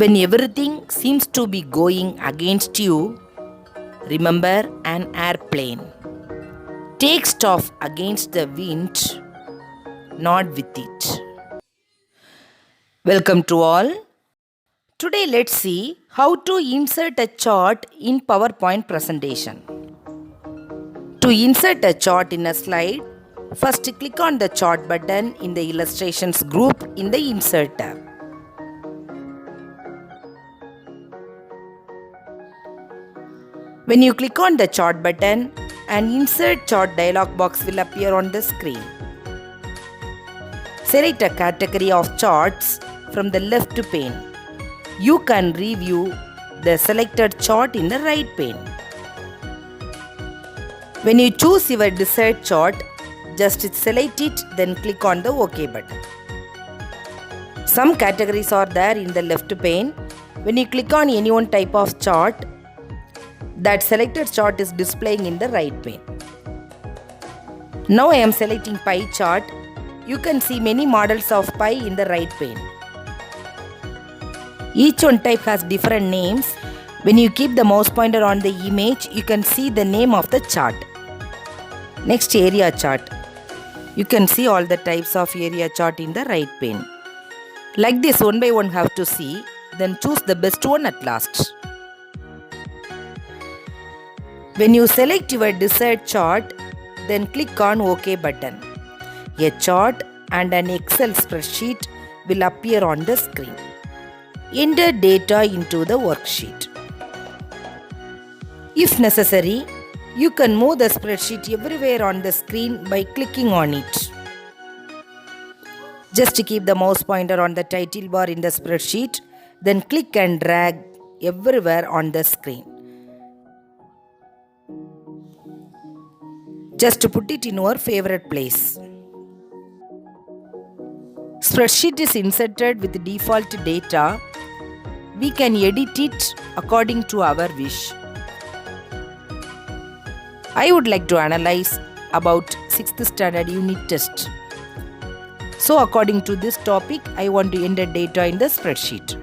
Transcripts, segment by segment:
When everything seems to be going against you, remember an airplane takes off against the wind, not with it. Welcome to all. Today let's see how to insert a chart in PowerPoint presentation. To insert a chart in a slide, first click on the chart button in the illustrations group in the insert tab. When you click on the chart button, an insert chart dialog box will appear on the screen. Select a category of charts from the left pane. You can review the selected chart in the right pane. When you choose your desired chart, just select it, then click on the OK button. Some categories are there in the left pane. When you click on any one type of chart, that selected chart is displaying in the right pane. Now I am selecting pie chart. You can see many models of pie in the right pane. Each one type has different names. When you keep the mouse pointer on the image, you can see the name of the chart. Next, area chart. You can see all the types of area chart in the right pane. Like this, one by one have to see, then choose the best one at last. When you select your desired chart, then click on OK button. A chart and an Excel spreadsheet will appear on the screen. Enter data into the worksheet. If necessary, you can move the spreadsheet everywhere on the screen by clicking on it. Just keep the mouse pointer on the title bar in the spreadsheet, then click and drag everywhere on the screen. Just put it in your favorite place. Spreadsheet is inserted with default data. We can edit it according to our wish. I would like to analyze about 6th standard unit test. So according to this topic, I want to enter data in the spreadsheet.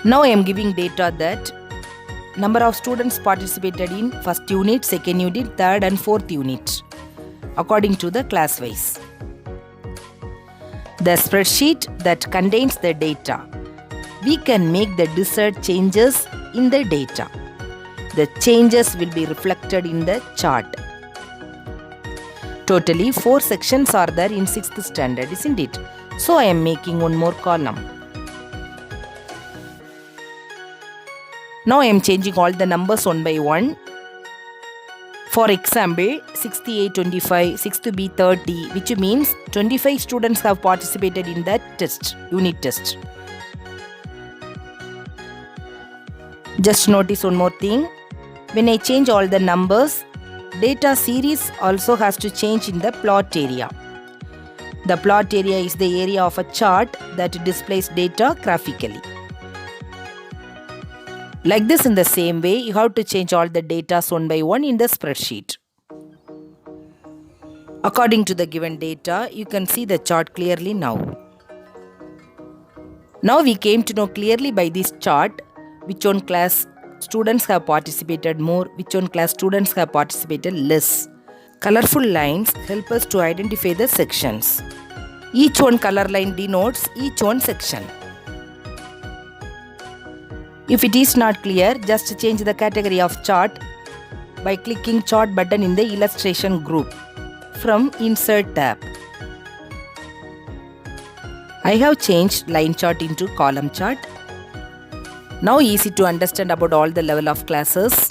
Now I am giving data that number of students participated in first unit, second unit, third and fourth unit according to the class wise. The spreadsheet that contains the data. We can make the desired changes in the data. The changes will be reflected in the chart. Totally 4 sections are there in 6th standard, isn't it? So I am making one more column. Now I am changing all the numbers one by one. For example, 6th A 25, 6th B 30, which means 25 students have participated in that test, unit test. Just notice one more thing. When I change all the numbers, data series also has to change in the plot area. The plot area is the area of a chart that displays data graphically. Like this, in the same way, you have to change all the data one by one in the spreadsheet. According to the given data, you can see the chart clearly now. Now we came to know clearly by this chart which one class students have participated more, which one class students have participated less. Colorful lines help us to identify the sections. Each one color line denotes each one section. If it is not clear, just change the category of chart by clicking chart button in the illustration group from insert tab. I have changed line chart into column chart. Now easy to understand about all the level of classes.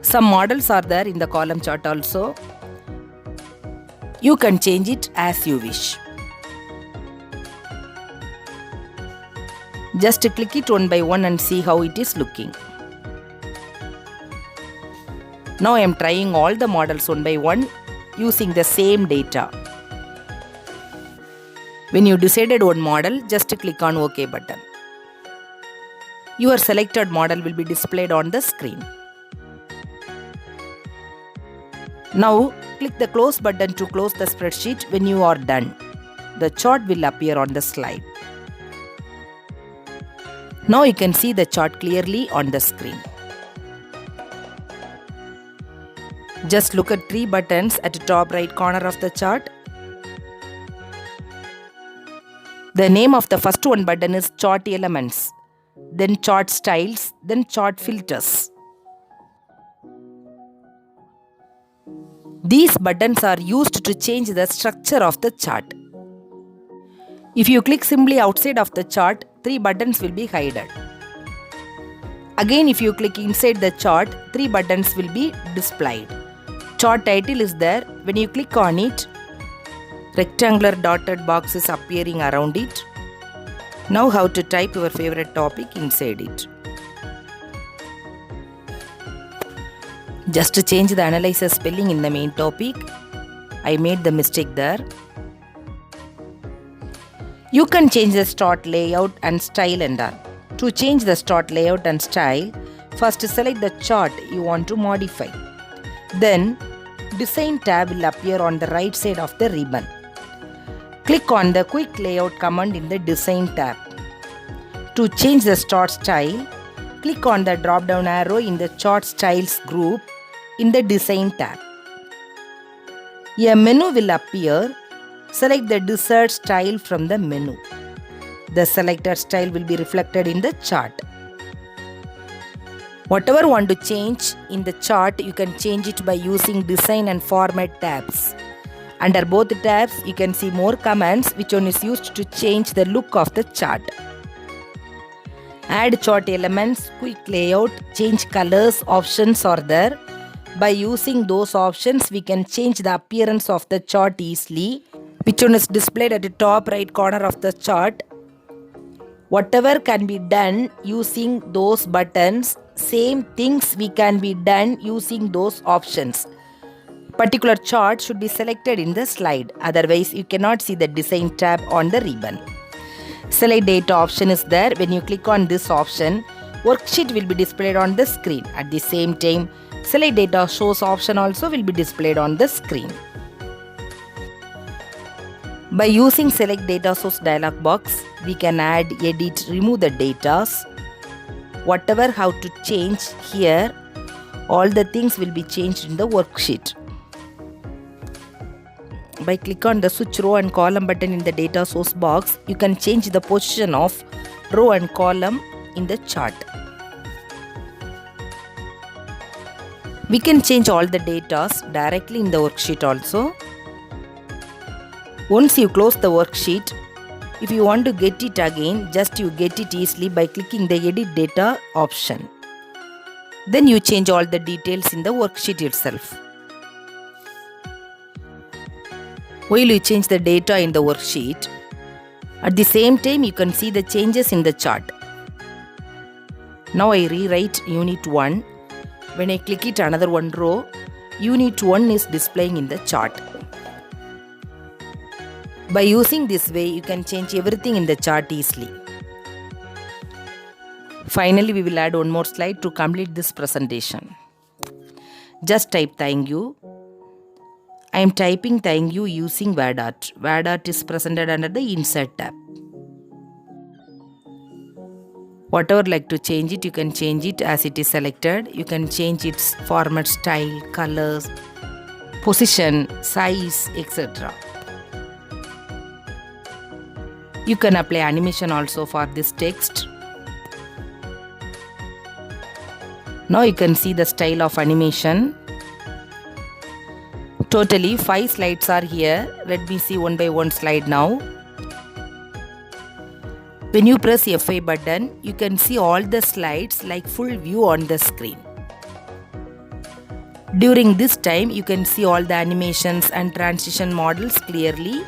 Some models are there in the column chart also. You can change it as you wish. Just click it one by one and see how it is looking. Now I am trying all the models one by one using the same data. When you decided one model, just click on OK button. Your selected model will be displayed on the screen. Now click the close button to close the spreadsheet when you are done. the chart will appear on the slide. Now you can see the chart clearly on the screen. Just look at 3 buttons at the top right corner of the chart. The name of the first one button is Chart Elements, then Chart Styles, then Chart Filters. These buttons are used to change the structure of the chart. If you click simply outside of the chart, 3 buttons will be hidden. Again, if you click inside the chart, 3 buttons will be displayed. Chart title is there. When you click on it, rectangular dotted box is appearing around it. Now how to type your favorite topic inside it. Just to change the analyzer spelling in the main topic, I made the mistake there. You can change the chart layout and style and all. To change the chart layout and style, first select the chart you want to modify. Then, Design tab will appear on the right side of the ribbon. Click on the Quick Layout command in the Design tab. To change the chart style, click on the drop-down arrow in the Chart Styles group in the Design tab. A menu will appear. Select the desired style from the menu. The selected style will be reflected in the chart. Whatever you want to change in the chart, you can change it by using Design and Format tabs. Under both tabs, you can see more commands which one is used to change the look of the chart. Add chart elements, quick layout, change colors options are there. By using those options, we can change the appearance of the chart easily, which one is displayed at the top right corner of the chart. Whatever can be done using those buttons, same things we can be done using those options. Particular chart should be selected in the slide, otherwise you cannot see the Design tab on the ribbon. Select Data option is there. When you click on this option, worksheet will be displayed on the screen. At the same time, Select Data Shows option also will be displayed on the screen. By using Select Data Source dialog box, we can add, edit, remove the data. Whatever how to change here, all the things will be changed in the worksheet. By click on the Switch Row and Column button in the Data Source box, you can change the position of row and column in the chart. We can change all the data directly in the worksheet also. Once you close the worksheet, if you want to get it again, just you get it easily by clicking the Edit Data option. Then you change all the details in the worksheet itself. While you change the data in the worksheet, at the same time you can see the changes in the chart. Now I rewrite Unit 1. When I click it another one row, Unit 1 is displaying in the chart. By using this way, you can change everything in the chart easily. Finally, we will add one more slide to complete this presentation. Just type thank you. I am typing thank you using WordArt. WordArt is presented under the Insert tab. Whatever like to change it, you can change it as it is selected. You can change its format, style, colors, position, size, etc. You can apply animation also for this text. Now you can see the style of animation. Totally 5 slides are here. Let me see one by one slide now. When you press F5 button, you can see all the slides like full view on the screen. During this time, you can see all the animations and transition models clearly.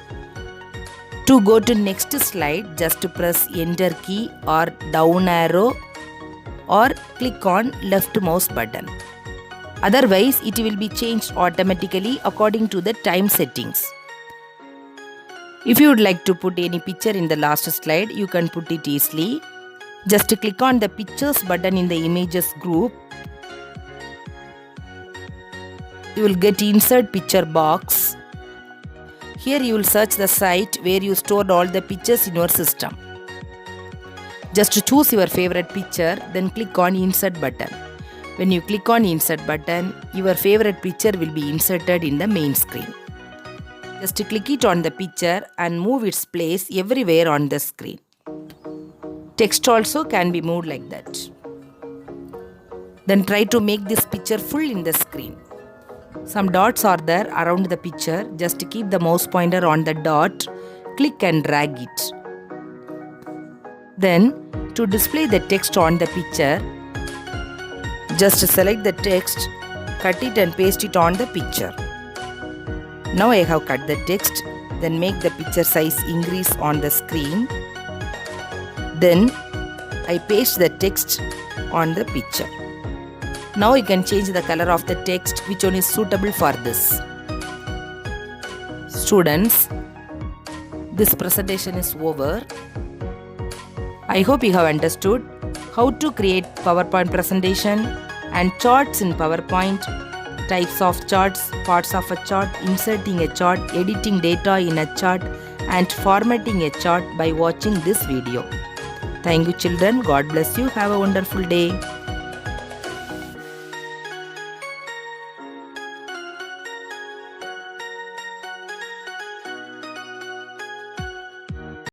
To go to next slide, just press Enter key or down arrow or click on left mouse button. Otherwise, it will be changed automatically according to the time settings. If you would like to put any picture in the last slide, you can put it easily. Just click on the Pictures button in the Images group. You will get Insert Picture box. Here you will search the site where you stored all the pictures in your system. Just to choose your favorite picture, then click on Insert button. When you click on Insert button, your favorite picture will be inserted in the main screen. Just click it on the picture and move its place everywhere on the screen. Text also can be moved like that. Then try to make this picture full in the screen. Some dots are there around the picture. Just keep the mouse pointer on the dot, click and drag it. Then to display the text on the picture, just select the text, cut it and paste it on the picture. Now I have cut the text, then make the picture size increase on the screen. Then I paste the text on the picture. Now you can change the color of the text, which one is suitable for this. Students, this presentation is over. I hope you have understood how to create PowerPoint presentation and charts in PowerPoint, types of charts, parts of a chart, inserting a chart, editing data in a chart, and formatting a chart by watching this video. Thank you children. God bless you. Have a wonderful day.